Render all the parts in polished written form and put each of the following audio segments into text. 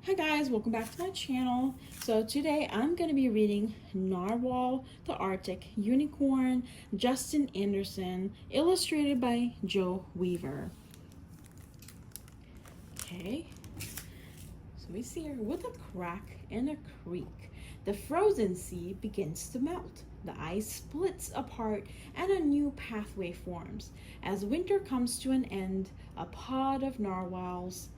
Hi guys, welcome back to my channel. So today I'm going to be reading Narwhal, the Arctic Unicorn, Justin Anderson, illustrated by Joe Weaver. Okay, so we see here, with a crack in a creek, the frozen sea begins to melt. The ice splits apart and a new pathway forms. As winter comes to an end, a pod of narwhals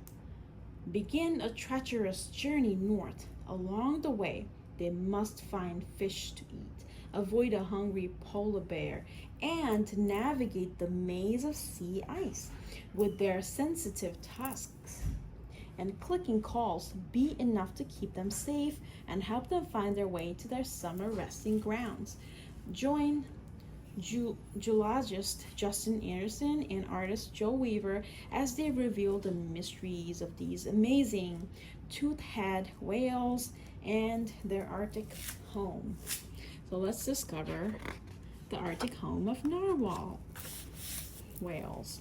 begin a treacherous journey north. Along the way, they must find fish to eat, avoid a hungry polar bear, and navigate the maze of sea ice. With their sensitive tusks and clicking calls be enough to keep them safe and help them find their way to their summer resting grounds. Join geologist Justin Anderson and artist Joe Weaver as they reveal the mysteries of these amazing tooth-head whales and their Arctic home. So let's discover the Arctic home of narwhal whales.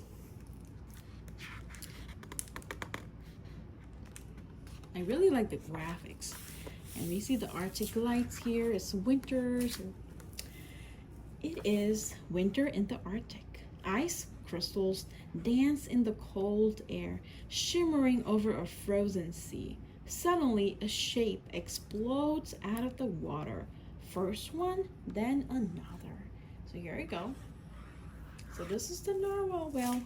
I really like the graphics. And we see the Arctic lights here. It's winters. It is winter in the Arctic. Ice crystals dance in the cold air, shimmering over a frozen sea. Suddenly, a shape explodes out of the water. First one, then another. So here we go. So this is the narwhal whale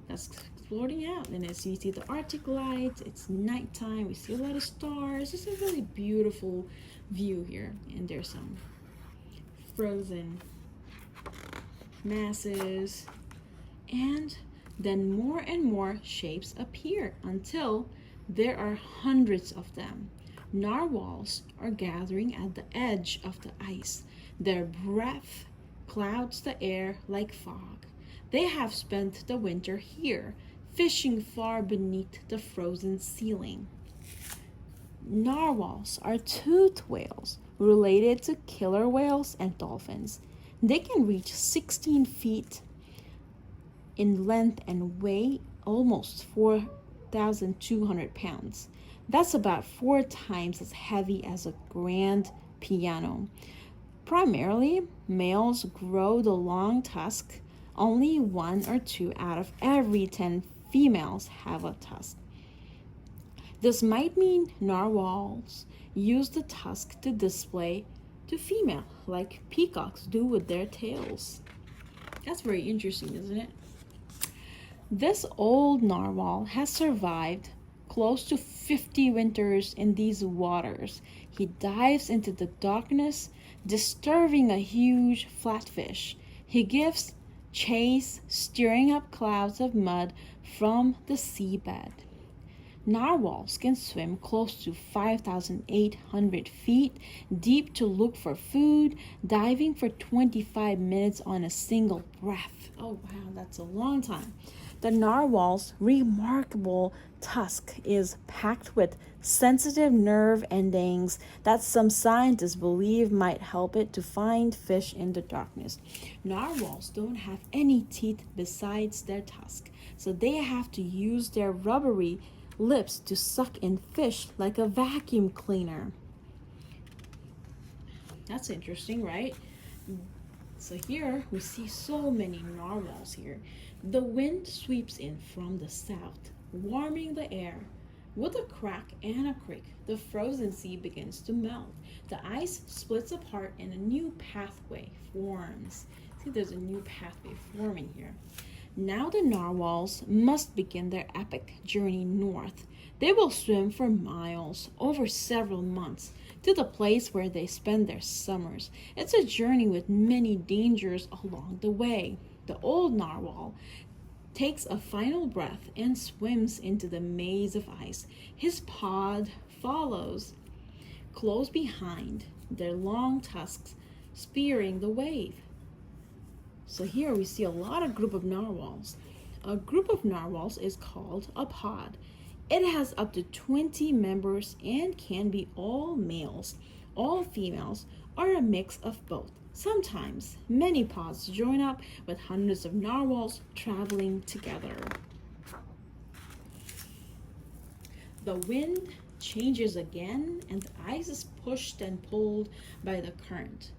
that's exploding out. And as you see the Arctic lights, it's nighttime. We see a lot of stars. It's a really beautiful view here. And there's some frozen masses, and then more and more shapes appear until there are hundreds of them. Narwhals are gathering at the edge of the ice. Their breath clouds the air like fog. They have spent the winter here, fishing far beneath the frozen ceiling. Narwhals are toothed whales related to killer whales and dolphins. They can reach 16 feet in length and weigh almost 4,200 pounds. That's about 4 times as heavy as a grand piano. Primarily, males grow the long tusk. Only 1 or 2 out of every 10 females have a tusk. This might mean narwhals use the tusk to display to female, like peacocks do with their tails. That's very interesting, isn't it? This old narwhal has survived close to 50 winters in these waters. He dives into the darkness, disturbing a huge flatfish. He gives chase, stirring up clouds of mud from the seabed. Narwhals can swim close to 5,800 feet deep to look for food, diving for 25 minutes on a single breath. Oh wow, that's a long time. The narwhal's remarkable tusk is packed with sensitive nerve endings that some scientists believe might help it to find fish in the darkness. Narwhals don't have any teeth besides their tusk, so they have to use their rubbery lips to suck in fish like a vacuum cleaner. That's interesting, right? So here we see so many narwhals here. The wind sweeps in from the south, warming the air. With a crack and a creak, the frozen sea begins to melt. The ice splits apart and a new pathway forms. See, there's a new pathway forming here. Now the narwhals must begin their epic journey north. They will swim for miles over several months to the place where they spend their summers. It's a journey with many dangers along the way. The old narwhal takes a final breath and swims into the maze of ice. His pod follows close behind, their long tusks spearing the wave. So here we see a lot of group of narwhals. A group of narwhals is called a pod. It has up to 20 members and can be all males, all females, or a mix of both. Sometimes many pods join up with hundreds of narwhals traveling together. The wind changes again, and the ice is pushed and pulled by the current.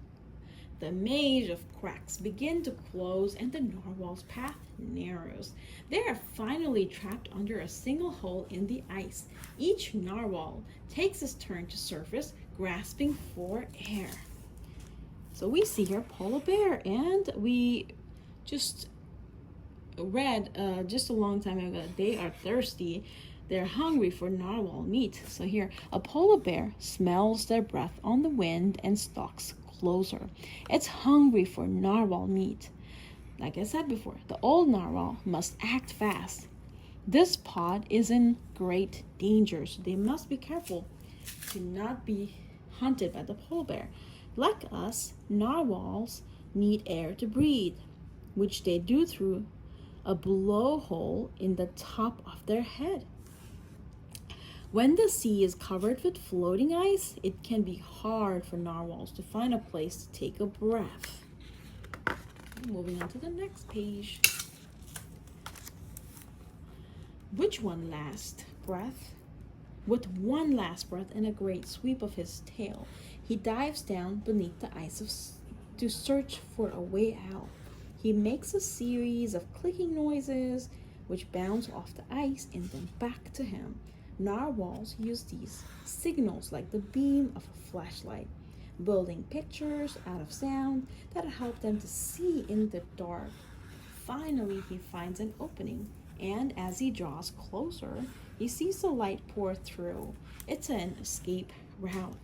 The maze of cracks begin to close and the narwhal's path narrows. They are finally trapped under a single hole in the ice. Each narwhal takes his turn to surface, grasping for air. So we see here polar bear, and we just read just a long time ago that they are thirsty. They're hungry for narwhal meat. So here, a polar bear smells their breath on the wind and stalks closer. It's hungry for narwhal meat. Like I said before, the old narwhal must act fast. This pod is in great danger, so they must be careful to not be hunted by the polar bear. Like us, narwhals need air to breathe, which they do through a blowhole in the top of their head. When the sea is covered with floating ice, it can be hard for narwhals to find a place to take a breath. Moving on to the next page. Which one last breath? With one last breath and a great sweep of his tail, he dives down beneath the ice to search for a way out. He makes a series of clicking noises which bounce off the ice and then back to him. Narwhals use these signals like the beam of a flashlight, building pictures out of sound that help them to see in the dark. Finally, he finds an opening, and as he draws closer, he sees the light pour through. It's an escape route.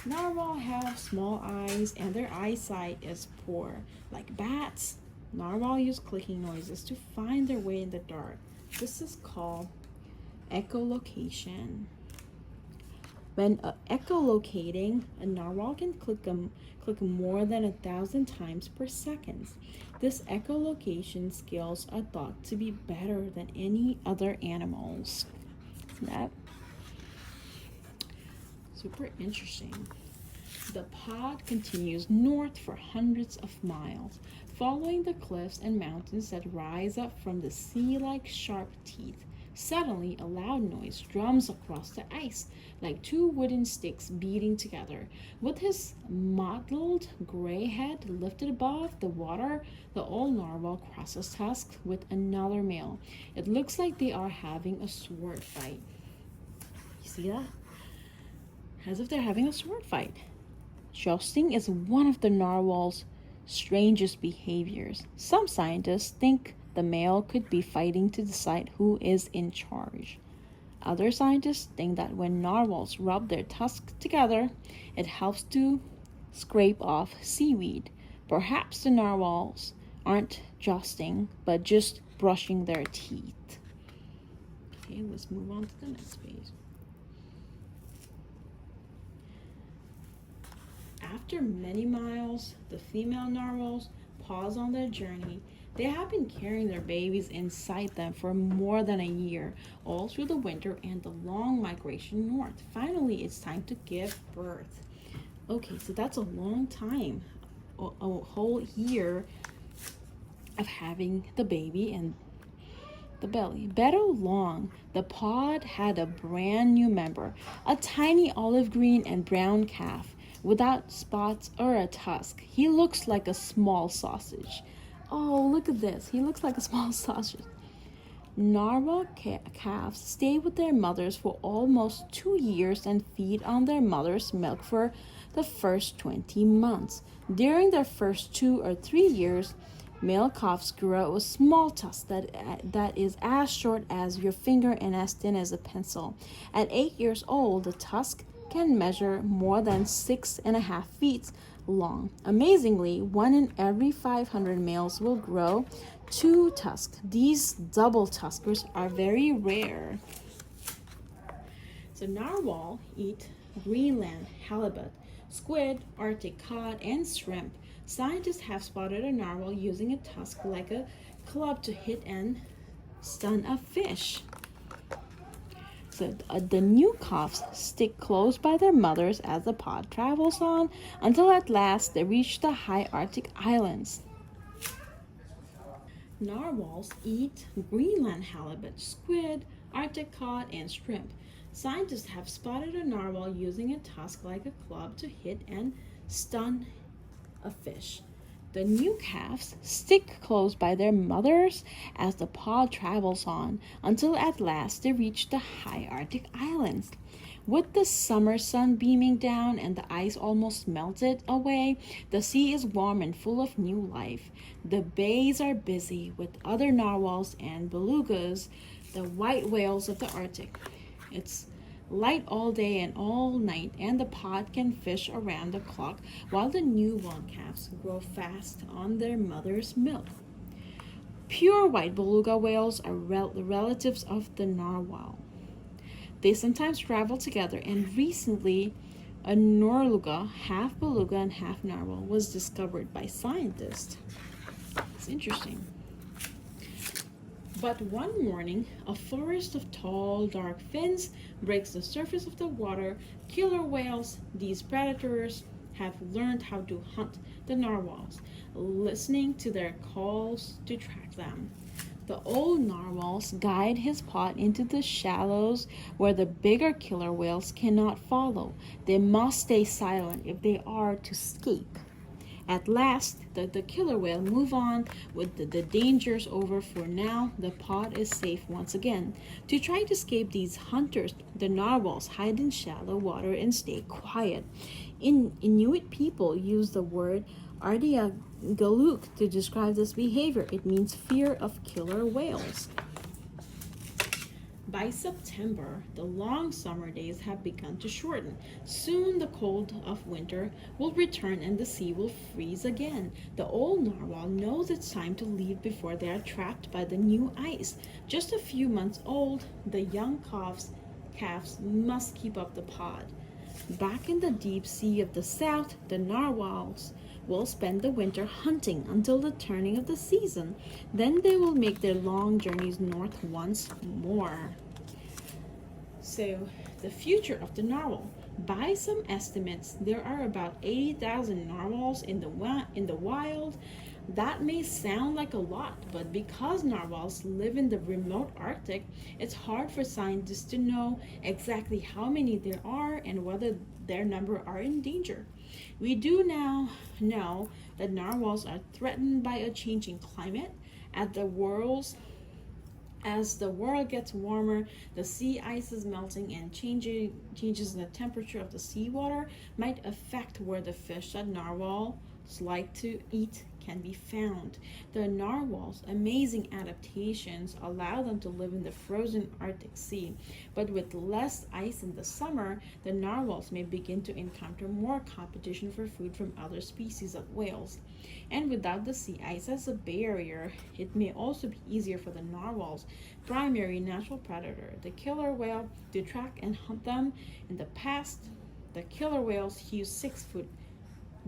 Narwhal have small eyes and their eyesight is poor. Like bats, narwhal use clicking noises to find their way in the dark. This is called echolocation. When echolocating, a narwhal can click more than 1,000 times per second. This echolocation skills are thought to be better than any other animals. That super interesting. The pod continues north for hundreds of miles, following the cliffs and mountains that rise up from the sea-like sharp teeth. Suddenly, a loud noise drums across the ice, like two wooden sticks beating together. With his mottled gray head lifted above the water, the old narwhal crosses tusks with another male. It looks like they are having a sword fight. You see that? As if they're having a sword fight. Jousting is one of the narwhal's strangest behaviors. Some scientists think the male could be fighting to decide who is in charge. Other scientists think that when narwhals rub their tusks together, it helps to scrape off seaweed. Perhaps the narwhals aren't jousting, but just brushing their teeth. Okay, let's move on to the next page. After many miles, the female narwhals pause on their journey. They have been carrying their babies inside them for more than a year, all through the winter and the long migration north. Finally, it's time to give birth. Okay, so that's a long time, a whole year of having the baby and the belly. Better long, the pod had a brand new member, a tiny olive green and brown calf without spots or a tusk. He looks like a small sausage. Oh, look at this. He looks like a small sausage. Narwhal calves stay with their mothers for almost 2 years and feed on their mother's milk for the first 20 months. During their first 2 or 3 years, male calves grow a small tusk that is as short as your finger and as thin as a pencil. At 8 years old, the tusk can measure more than 6.5 feet long. Amazingly, 1 in every 500 males will grow 2 tusks. These double tuskers are very rare. So narwhal eat Greenland halibut, squid, Arctic cod, and shrimp. Scientists have spotted a narwhal using a tusk like a club to hit and stun a fish. So the new calves stick close by their mothers as the pod travels on until at last they reach the high Arctic islands. Narwhals eat Greenland halibut, squid, Arctic cod, and shrimp. Scientists have spotted a narwhal using a tusk like a club to hit and stun a fish. The new calves stick close by their mothers as the pod travels on until at last they reach the high Arctic islands. With the summer sun beaming down and the ice almost melted away, the sea is warm and full of new life. The bays are busy with other narwhals and belugas, the white whales of the Arctic. It's light all day and all night, and the pod can fish around the clock while the newborn calves grow fast on their mother's milk. Pure white beluga whales are relatives of the narwhal. They sometimes travel together, and recently a Norluga, half beluga and half narwhal, was discovered by scientists. It's interesting. But one morning, a forest of tall, dark fins breaks the surface of the water. Killer whales, these predators, have learned how to hunt the narwhals, listening to their calls to track them. The old narwhals guide his pod into the shallows where the bigger killer whales cannot follow. They must stay silent if they are to escape. At last, the killer whale move on with the dangers over. For now, the pod is safe once again. To try to escape these hunters, the narwhals hide in shallow water and stay quiet. Inuit people use the word ardiagaluk to describe this behavior. It means fear of killer whales. By September, the long summer days have begun to shorten. Soon the cold of winter will return and the sea will freeze again. The old narwhal knows it's time to leave before they are trapped by the new ice. Just a few months old, the young calves must keep up the pod. Back in the deep sea of the south, the narwhals will spend the winter hunting until the turning of the season. Then they will make their long journeys north once more. So, the future of the narwhal. By some estimates, there are about 80,000 narwhals in the wild. That may sound like a lot, but because narwhals live in the remote Arctic, it's hard for scientists to know exactly how many there are and whether their number are in danger. We do now know that narwhals are threatened by a changing climate. As the world gets warmer, the sea ice is melting, and changes in the temperature of the seawater might affect where the fish that narwhals like to eat can be found. The narwhals' amazing adaptations allow them to live in the frozen Arctic Sea, but with less ice in the summer, the narwhals may begin to encounter more competition for food from other species of whales. And without the sea ice as a barrier, it may also be easier for the narwhals' primary natural predator, the killer whale, to track and hunt them. In the past, the killer whale's huge 6-foot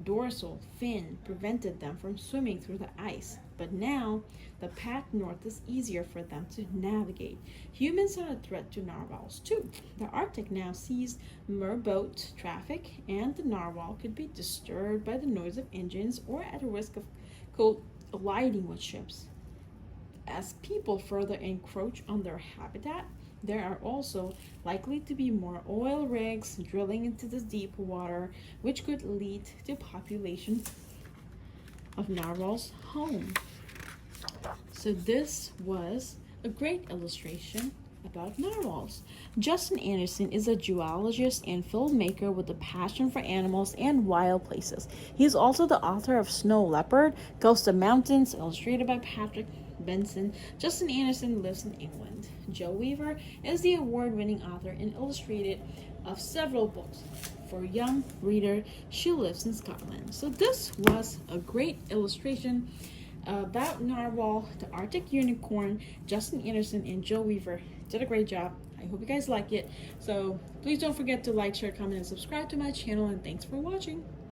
dorsal fin prevented them from swimming through the ice, but now the path north is easier for them to navigate. Humans are a threat to narwhals too. The Arctic now sees more boat traffic, and the narwhal could be disturbed by the noise of engines or at risk of colliding with ships. As people further encroach on their habitat, there are also likely to be more oil rigs drilling into the deep water, which could lead to population of narwhals home. So this was a great illustration about narwhals. Justin Anderson is a geologist and filmmaker with a passion for animals and wild places. He is also the author of Snow Leopard, Ghost of Mountains, illustrated by Patrick Benson. Justin Anderson lives in England. Jo Weaver is the award-winning author and illustrated of several books. For young reader, she lives in Scotland. So this was a great illustration about narwhal, the Arctic unicorn. Justin Anderson and Jo Weaver did a great job. I hope you guys like it. So please don't forget to like, share, comment, and subscribe to my channel, and thanks for watching.